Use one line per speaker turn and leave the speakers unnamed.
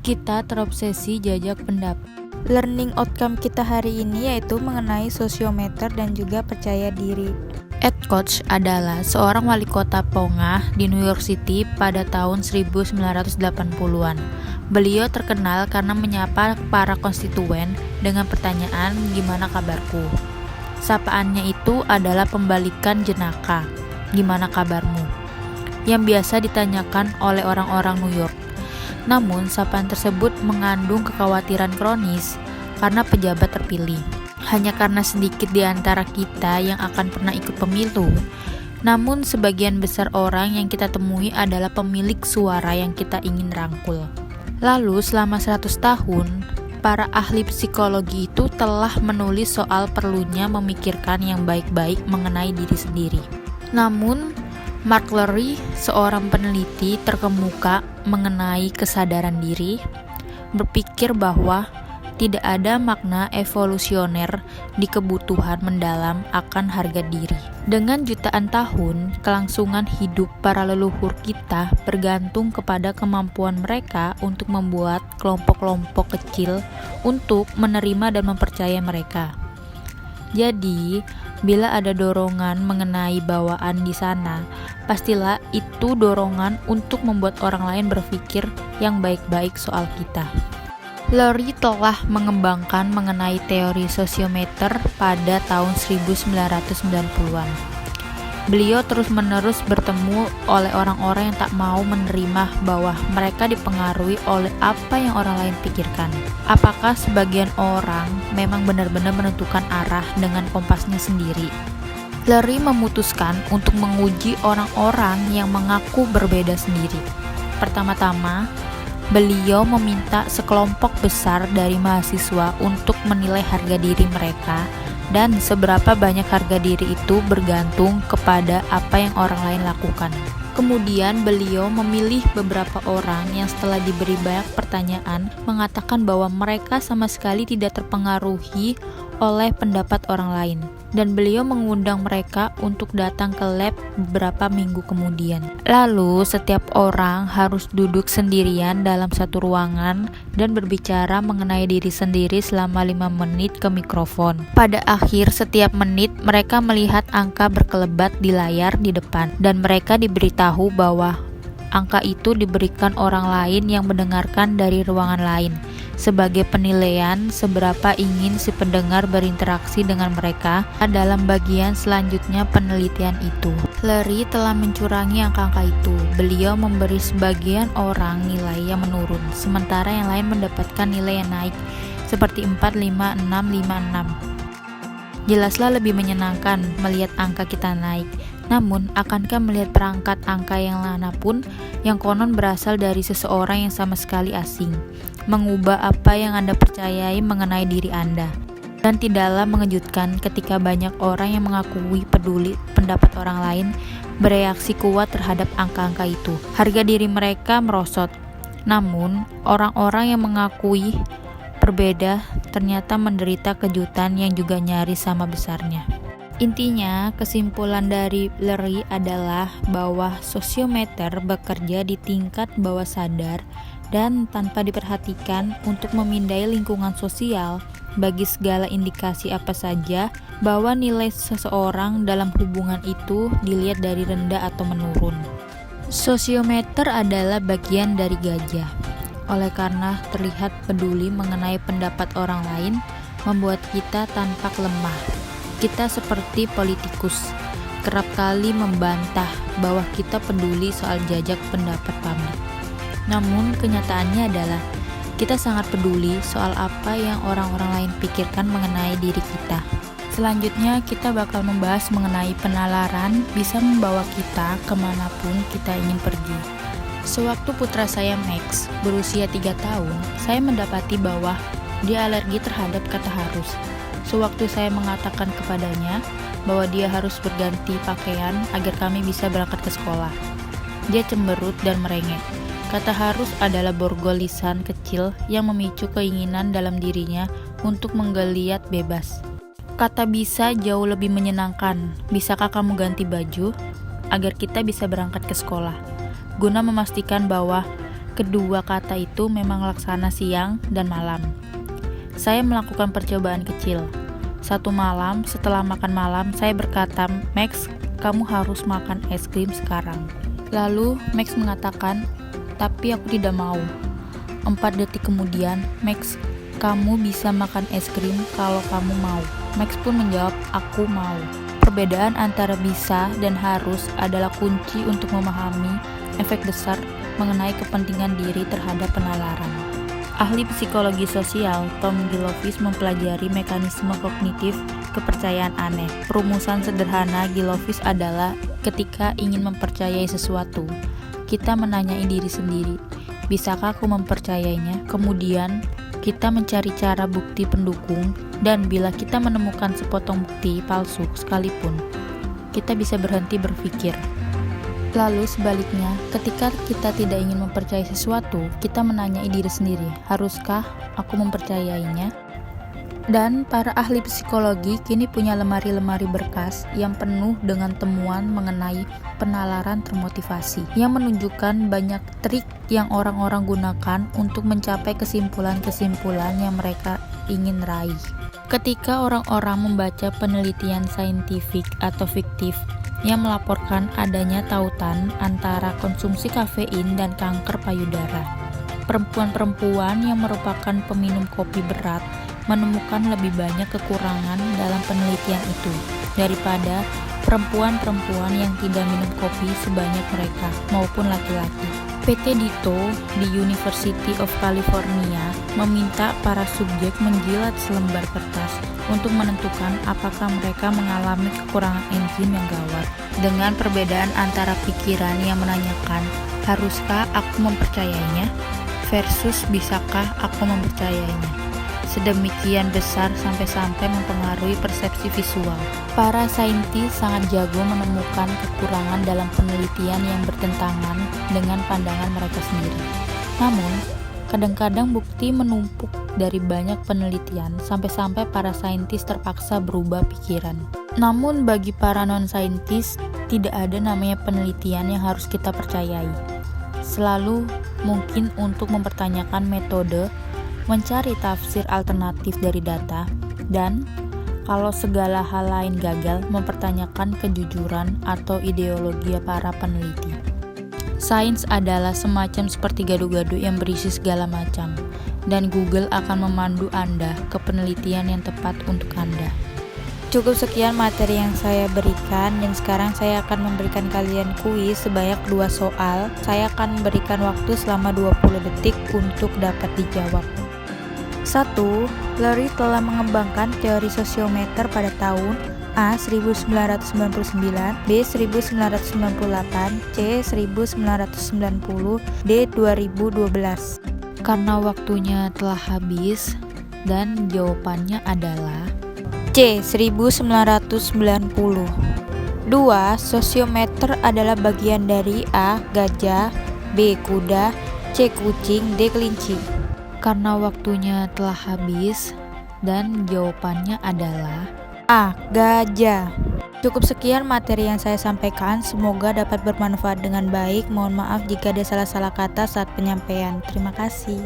kita terobsesi jajak pendapat. Learning outcome kita hari ini yaitu mengenai sosiometer dan juga percaya diri. Ed Koch adalah seorang wali kota Pongah di New York City pada tahun 1980-an. Beliau terkenal karena menyapa para konstituen dengan pertanyaan, "Gimana kabarku?" Sapaannya itu adalah pembalikan jenaka, "Gimana kabarmu?" yang biasa ditanyakan oleh orang-orang New York. Namun, sapaan tersebut mengandung kekhawatiran kronis karena pejabat terpilih. Hanya karena sedikit di antara kita yang akan pernah ikut pemilu. Namun, sebagian besar orang yang kita temui adalah pemilik suara yang kita ingin rangkul. Lalu, selama 100 tahun, para ahli psikologi itu telah menulis soal perlunya memikirkan yang baik-baik mengenai diri sendiri. Namun, Mark Lurie, seorang peneliti terkemuka mengenai kesadaran diri, berpikir bahwa tidak ada makna evolusioner di kebutuhan mendalam akan harga diri. Dengan jutaan tahun, kelangsungan hidup para leluhur kita bergantung kepada kemampuan mereka untuk membuat kelompok-kelompok kecil untuk menerima dan mempercayai mereka. Jadi, bila ada dorongan mengenai bawaan di sana, pastilah itu dorongan untuk membuat orang lain berpikir yang baik-baik soal kita. Lurie telah mengembangkan mengenai teori sosiometer pada tahun 1990-an. Beliau terus-menerus bertemu oleh orang-orang yang tak mau menerima bahwa mereka dipengaruhi oleh apa yang orang lain pikirkan. Apakah sebagian orang memang benar-benar menentukan arah dengan kompasnya sendiri? Lurie memutuskan untuk menguji orang-orang yang mengaku berbeda sendiri. Pertama-tama, beliau meminta sekelompok besar dari mahasiswa untuk menilai harga diri mereka dan seberapa banyak harga diri itu bergantung kepada apa yang orang lain lakukan. Kemudian beliau memilih beberapa orang yang setelah diberi banyak pertanyaan mengatakan bahwa mereka sama sekali tidak terpengaruhi oleh pendapat orang lain. Dan beliau mengundang mereka untuk datang ke lab beberapa minggu kemudian. Lalu setiap orang harus duduk sendirian dalam satu ruangan dan berbicara mengenai diri sendiri selama 5 menit ke mikrofon. Pada akhir setiap menit mereka melihat angka berkelebat di layar di depan dan mereka diberitahu bahwa angka itu diberikan orang lain yang mendengarkan dari ruangan lain sebagai penilaian seberapa ingin si pendengar berinteraksi dengan mereka dalam bagian selanjutnya penelitian itu. Lurie telah mencurangi angka-angka itu. Beliau memberi sebagian orang nilai yang menurun, sementara yang lain mendapatkan nilai yang naik, seperti 4, 5, 6, 5, 6. Jelaslah lebih menyenangkan melihat angka kita naik. Namun, akankah melihat perangkat angka yang manapun yang konon berasal dari seseorang yang sama sekali asing, mengubah apa yang Anda percayai mengenai diri Anda? Dan tidaklah mengejutkan ketika banyak orang yang mengakui peduli pendapat orang lain bereaksi kuat terhadap angka-angka itu. Harga diri mereka merosot. Namun, orang-orang yang mengakui berbeda ternyata menderita kejutan yang juga nyaris sama besarnya. Intinya, kesimpulan dari Lurie adalah bahwa sosiometer bekerja di tingkat bawah sadar dan tanpa diperhatikan untuk memindai lingkungan sosial bagi segala indikasi apa saja bahwa nilai seseorang dalam hubungan itu dilihat dari rendah atau menurun. Sosiometer adalah bagian dari gajah. Oleh karena terlihat peduli mengenai pendapat orang lain, membuat kita tampak lemah. Kita seperti politikus, kerap kali membantah bahwa kita peduli soal jajak pendapat publik. Namun kenyataannya adalah kita sangat peduli soal apa yang orang-orang lain pikirkan mengenai diri kita. Selanjutnya kita bakal membahas mengenai penalaran bisa membawa kita kemanapun kita ingin pergi. Sewaktu putra saya Max berusia 3 tahun, saya mendapati bahwa dia alergi terhadap kata harus. Sewaktu saya mengatakan kepadanya bahwa dia harus berganti pakaian agar kami bisa berangkat ke sekolah, dia cemberut dan merengek. Kata harus adalah borgol lisan kecil yang memicu keinginan dalam dirinya untuk menggeliat bebas. Kata bisa jauh lebih menyenangkan. Bisakah kamu ganti baju agar kita bisa berangkat ke sekolah? Guna memastikan bahwa Kedua kata itu memang laksana siang dan malam. Saya melakukan percobaan kecil. Satu malam setelah makan malam, saya berkata, "Max, kamu harus makan es krim sekarang." Lalu Max mengatakan, "Tapi aku tidak mau." 4 detik kemudian, "Max, kamu bisa makan es krim kalau kamu mau." Max pun menjawab, "Aku mau." Perbedaan antara bisa dan harus adalah kunci untuk memahami efek besar mengenai kepentingan diri terhadap penalaran. Ahli psikologi sosial Tom Gilovich mempelajari mekanisme kognitif kepercayaan aneh. Rumusan sederhana Gilovich adalah ketika ingin mempercayai sesuatu, kita menanyai diri sendiri, bisakah aku mempercayainya? Kemudian, kita mencari cara bukti pendukung, dan bila kita menemukan sepotong bukti palsu sekalipun, kita bisa berhenti berpikir. Lalu sebaliknya, ketika kita tidak ingin mempercayai sesuatu, kita menanyai diri sendiri, haruskah aku mempercayainya? Dan para ahli psikologi kini punya lemari-lemari berkas yang penuh dengan temuan mengenai penalaran termotivasi, yang menunjukkan banyak trik yang orang-orang gunakan untuk mencapai kesimpulan-kesimpulan yang mereka ingin raih. Ketika orang-orang membaca penelitian saintifik atau fiktif yang melaporkan adanya tautan antara konsumsi kafein dan kanker payudara, perempuan-perempuan yang merupakan peminum kopi berat menemukan lebih banyak kekurangan dalam penelitian itu daripada perempuan-perempuan yang tidak minum kopi sebanyak mereka maupun laki-laki. PT Dito di University of California meminta para subjek menjilat selembar kertas untuk menentukan apakah mereka mengalami kekurangan enzim yang gawat, dengan perbedaan antara pikiran yang menanyakan, haruskah aku mempercayainya, versus bisakah aku mempercayainya. Sedemikian besar sampai-sampai mempengaruhi persepsi visual. Para saintis sangat jago menemukan kekurangan dalam penelitian yang bertentangan dengan pandangan mereka sendiri. Namun, kadang-kadang bukti menumpuk dari banyak penelitian sampai-sampai para saintis terpaksa berubah pikiran. Namun bagi para non-saintis, tidak ada namanya penelitian yang harus kita percayai. Selalu mungkin untuk mempertanyakan metode, mencari tafsir alternatif dari data, dan kalau segala hal lain gagal, mempertanyakan kejujuran atau ideologi para peneliti. Sains adalah semacam seperti gado-gado yang berisi segala macam, dan Google akan memandu Anda ke penelitian yang tepat untuk Anda. Cukup sekian materi yang saya berikan, dan sekarang saya akan memberikan kalian kuis sebanyak 2 soal. Saya akan memberikan waktu selama 20 detik untuk dapat dijawab. 1. Lurie telah mengembangkan teori sosiometer pada tahun A. 1999, B. 1998, C. 1990, D. 2012. Karena waktunya telah habis, dan jawabannya adalah C. 1990. 2. Sosiometer adalah bagian dari A. Gajah, B. Kuda, C. Kucing, D. Kelinci. Karena waktunya telah habis, dan jawabannya adalah A. Gajah. Cukup sekian materi yang saya sampaikan, semoga dapat bermanfaat dengan baik. Mohon maaf jika ada salah-salah kata saat penyampaian. Terima kasih.